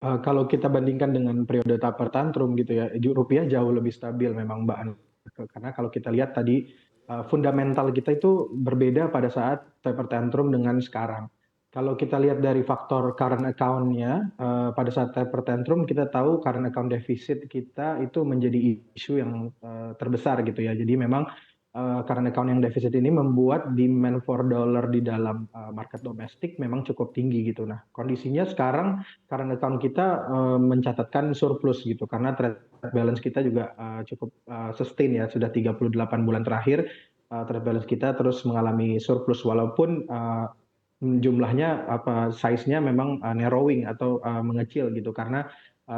Kalau kita bandingkan dengan periode taper tantrum gitu ya, rupiah jauh lebih stabil memang Mbak An. Karena kalau kita lihat tadi fundamental kita itu berbeda pada saat taper tantrum dengan sekarang. Kalau kita lihat dari faktor current account-nya, pada saat taper tantrum kita tahu current account defisit kita itu menjadi isu yang terbesar gitu ya. Jadi memang current account yang defisit ini membuat demand for dollar di dalam market domestik memang cukup tinggi gitu. Nah, kondisinya sekarang current account kita mencatatkan surplus gitu karena trade balance kita juga cukup sustain ya, sudah 38 bulan terakhir trade balance kita terus mengalami surplus walaupun jumlahnya size-nya memang narrowing atau mengecil gitu karena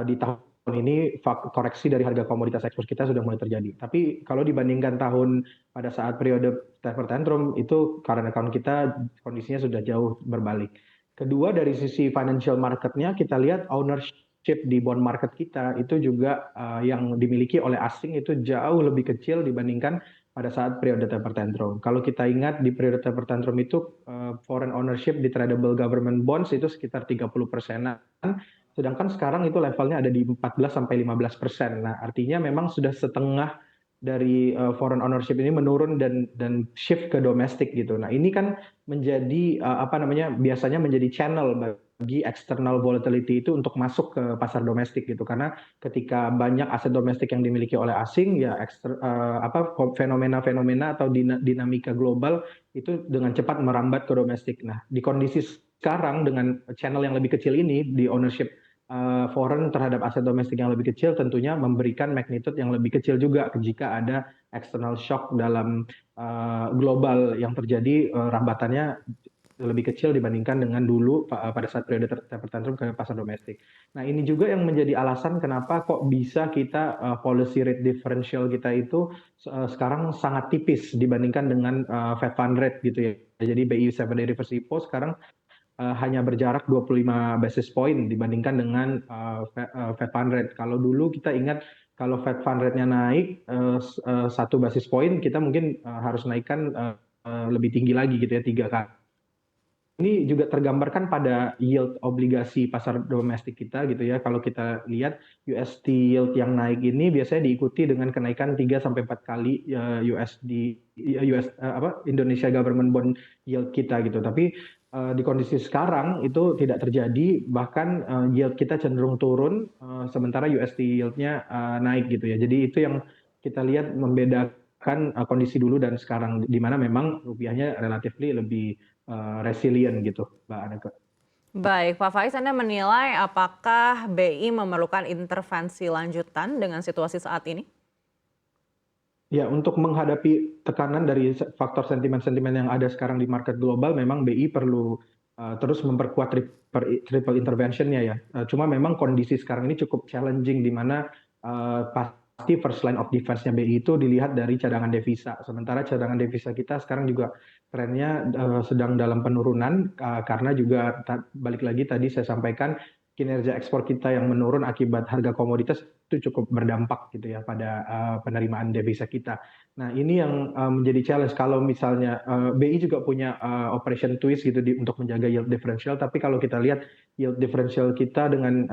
di tahun ini koreksi dari harga komoditas ekspor kita sudah mulai terjadi. Tapi kalau dibandingkan tahun pada saat periode taper tantrum itu current account kita kondisinya sudah jauh berbalik. Kedua dari sisi financial marketnya kita lihat ownership di bond market kita itu juga yang dimiliki oleh asing itu jauh lebih kecil dibandingkan pada saat periode taper tantrum. Kalau kita ingat di periode taper tantrum itu foreign ownership di tradable government bonds itu sekitar 30%-an, sedangkan sekarang itu levelnya ada di 14 sampai 15%. Nah, artinya memang sudah setengah dari foreign ownership ini menurun dan shift ke domestik gitu. Nah, ini kan menjadi apa namanya biasanya menjadi channel bagi external volatility itu untuk masuk ke pasar domestik gitu karena ketika banyak aset domestik yang dimiliki oleh asing ya fenomena-fenomena atau dinamika global itu dengan cepat merambat ke domestik. Nah, di kondisi sekarang dengan channel yang lebih kecil ini di ownership foreign terhadap aset domestik yang lebih kecil tentunya memberikan magnitude yang lebih kecil juga jika ada external shock dalam global yang terjadi rambatannya lebih kecil dibandingkan dengan dulu pada saat periode tertantrum ke pasar domestik. Nah, ini juga yang menjadi alasan kenapa kok bisa kita policy rate differential kita itu sekarang sangat tipis dibandingkan dengan Fed Fund Rate gitu ya. Jadi BI 7-day reverse repo sekarang hanya berjarak 25 basis point dibandingkan dengan Fed Fund Rate. Kalau dulu kita ingat kalau Fed Fund Rate-nya naik 1 basis point, kita mungkin harus naikkan lebih tinggi lagi gitu ya 3 kali. Ini juga tergambarkan pada yield obligasi pasar domestik kita gitu ya. Kalau kita lihat USD yield yang naik ini biasanya diikuti dengan kenaikan 3 sampai 4 kali USD Indonesia Government Bond yield kita gitu. Tapi di kondisi sekarang itu tidak terjadi, bahkan yield kita cenderung turun sementara USD yield-nya naik gitu ya. Jadi itu yang kita lihat membedakan kondisi dulu dan sekarang di mana memang rupiahnya relatifly lebih resilient gitu, Mbak Aneka. Baik, Pak Faiz, Anda menilai apakah BI memerlukan intervensi lanjutan dengan situasi saat ini? Ya, untuk menghadapi tekanan dari faktor sentimen-sentimen yang ada sekarang di market global, memang BI perlu terus memperkuat triple intervention-nya ya. Cuma memang kondisi sekarang ini cukup challenging di mana pasti first line of defense-nya BI itu dilihat dari cadangan devisa. Sementara cadangan devisa kita sekarang juga trennya sedang dalam penurunan karena juga balik lagi tadi saya sampaikan kinerja ekspor kita yang menurun akibat harga komoditas itu cukup berdampak gitu ya pada penerimaan devisa kita. Nah, ini yang menjadi challenge kalau misalnya BI juga punya operation twist gitu untuk menjaga yield differential, tapi kalau kita lihat yield differential kita dengan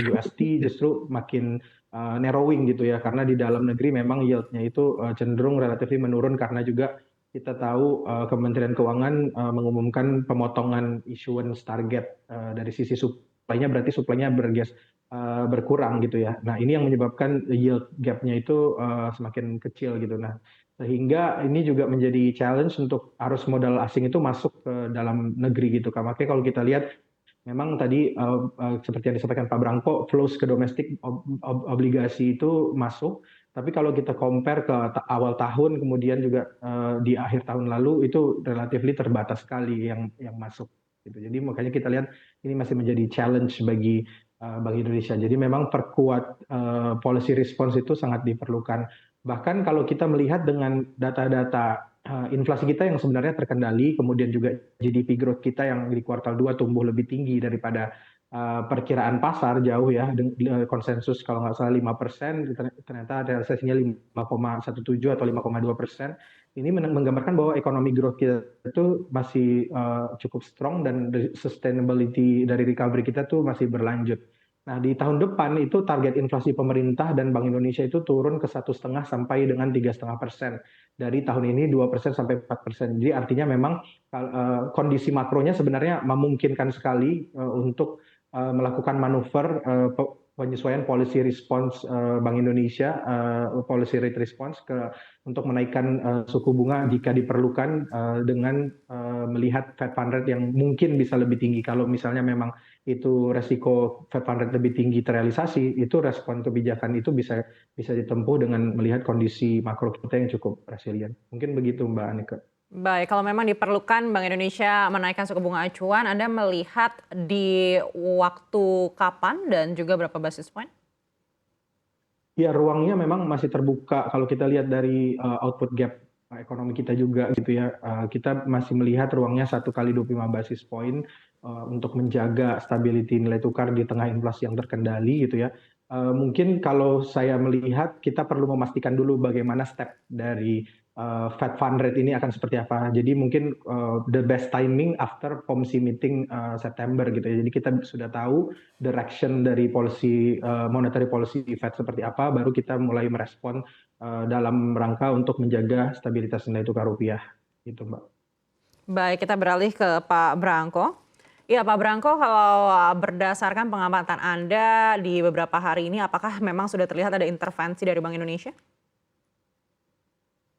USD justru makin narrowing gitu ya karena di dalam negeri memang yieldnya itu cenderung relatif menurun karena juga kita tahu Kementerian Keuangan mengumumkan pemotongan issuance target dari sisi supply-nya, berarti supply-nya berkurang gitu ya. Nah, ini yang menyebabkan yield gap-nya itu semakin kecil gitu. Nah, sehingga ini juga menjadi challenge untuk arus modal asing itu masuk ke dalam negeri gitu. Makanya kalau kita lihat memang tadi seperti yang disampaikan Pak Branko, flows ke domestik obligasi itu masuk, tapi kalau kita compare ke awal tahun kemudian juga di akhir tahun lalu itu relatifly terbatas sekali yang masuk gitu. Jadi makanya kita lihat ini masih menjadi challenge bagi Bank Indonesia. Jadi memang perkuat policy response itu sangat diperlukan. Bahkan kalau kita melihat dengan data-data inflasi kita yang sebenarnya terkendali, kemudian juga GDP growth kita yang di kuartal 2 tumbuh lebih tinggi daripada perkiraan pasar jauh ya, konsensus kalau nggak salah 5%, ternyata realisasinya 5,17 atau 5,2%. ini menggambarkan bahwa ekonomi growth kita itu masih cukup strong dan sustainability dari recovery kita tuh masih berlanjut. Nah, di tahun depan itu target inflasi pemerintah dan Bank Indonesia itu turun ke 1,5 sampai dengan 3,5%. Dari tahun ini 2% sampai 4%. Jadi artinya memang kondisi makronya sebenarnya memungkinkan sekali untuk melakukan manuver penyesuaian policy response Bank Indonesia, policy rate response untuk menaikkan suku bunga jika diperlukan dengan melihat Fed Fund Rate yang mungkin bisa lebih tinggi. Kalau misalnya memang itu resiko Fed Fund Rate lebih tinggi terrealisasi, itu respon kebijakan itu bisa ditempuh dengan melihat kondisi makro kita yang cukup resilient. Mungkin begitu Mbak Aneka. Baik, kalau memang diperlukan Bank Indonesia menaikkan suku bunga acuan, Anda melihat di waktu kapan dan juga berapa basis point? Ya, ruangnya memang masih terbuka kalau kita lihat dari output gap ekonomi kita juga gitu ya. Kita masih melihat ruangnya 1 kali 25 basis point untuk menjaga stability nilai tukar di tengah inflasi yang terkendali gitu ya. Mungkin kalau saya melihat kita perlu memastikan dulu bagaimana step dari Fed Fund Rate ini akan seperti apa. Jadi mungkin the best timing after POMC meeting September gitu ya. Jadi kita sudah tahu direction dari policy monetary policy Fed seperti apa, baru kita mulai merespon dalam rangka untuk menjaga stabilitas nilai tukar rupiah. Gitu, Mbak. Baik, kita beralih ke Pak Branko. Iya, Pak Branko, kalau berdasarkan pengamatan Anda di beberapa hari ini, apakah memang sudah terlihat ada intervensi dari Bank Indonesia?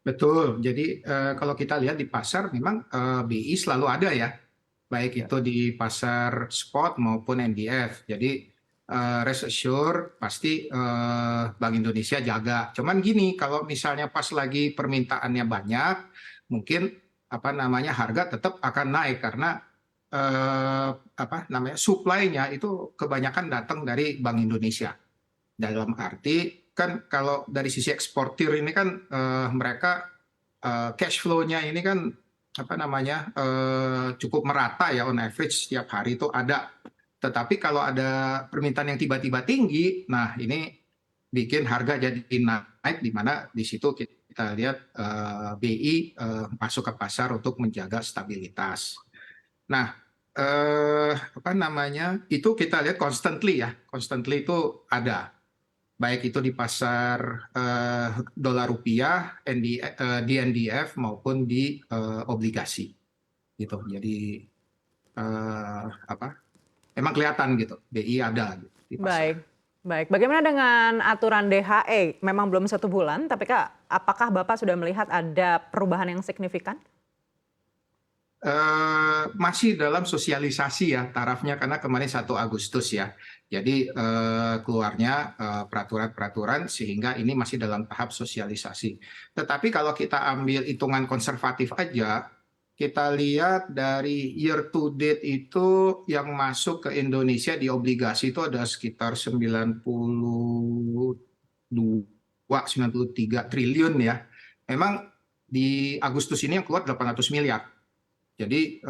Betul. Jadi kalau kita lihat di pasar memang BI selalu ada ya, baik itu di pasar spot maupun NDF. Jadi rest assure pasti Bank Indonesia jaga. Cuman gini, kalau misalnya pas lagi permintaannya banyak, mungkin harga tetap akan naik karena supply-nya itu kebanyakan datang dari Bank Indonesia. Dalam arti kan kalau dari sisi eksportir ini kan mereka cash flow-nya ini kan cukup merata ya, on average setiap hari itu ada. Tetapi kalau ada permintaan yang tiba-tiba tinggi, nah ini bikin harga jadi naik, di mana di situ kita lihat BI masuk ke pasar untuk menjaga stabilitas. Nah, itu kita lihat constantly ya, constantly itu ada. Baik itu di pasar dolar rupiah, DNDF maupun di obligasi, gitu. Jadi memang kelihatan gitu, BI ada gitu, di pasar. Baik. Bagaimana dengan aturan DHE? Memang belum 1 bulan, tapi apakah Bapak sudah melihat ada perubahan yang signifikan? Masih dalam sosialisasi ya tarafnya, karena kemarin 1 Agustus ya. Jadi keluarnya peraturan-peraturan, sehingga ini masih dalam tahap sosialisasi. Tetapi kalau kita ambil hitungan konservatif aja, kita lihat dari year to date itu yang masuk ke Indonesia di obligasi itu ada sekitar 93 triliun ya. Memang di Agustus ini yang keluar 800 miliar. Jadi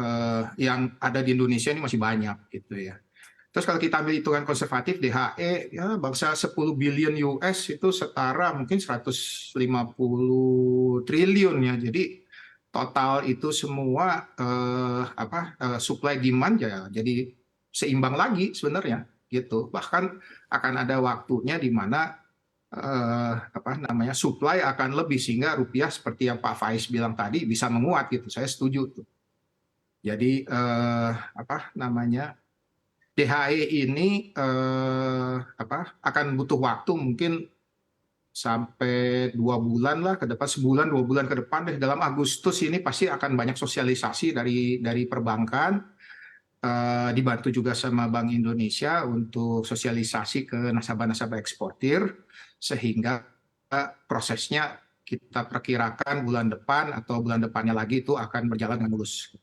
yang ada di Indonesia ini masih banyak gitu ya. Terus kalau kita ambil hitungan konservatif DHE ya bangsa 10 billion US itu setara mungkin 150 triliun ya. Jadi total itu semua supply demand ya jadi seimbang lagi sebenarnya gitu. Bahkan akan ada waktunya di mana supply akan lebih, sehingga rupiah seperti yang Pak Faiz bilang tadi bisa menguat gitu. Saya setuju tuh. Jadi DHE ini akan butuh waktu mungkin sampai 2 bulan lah ke depan, sebulan 2 bulan ke depan deh. Dalam Agustus ini pasti akan banyak sosialisasi dari perbankan, dibantu juga sama Bank Indonesia untuk sosialisasi ke nasabah-nasabah eksportir, sehingga prosesnya kita perkirakan bulan depan atau bulan depannya lagi itu akan berjalan dengan mulus.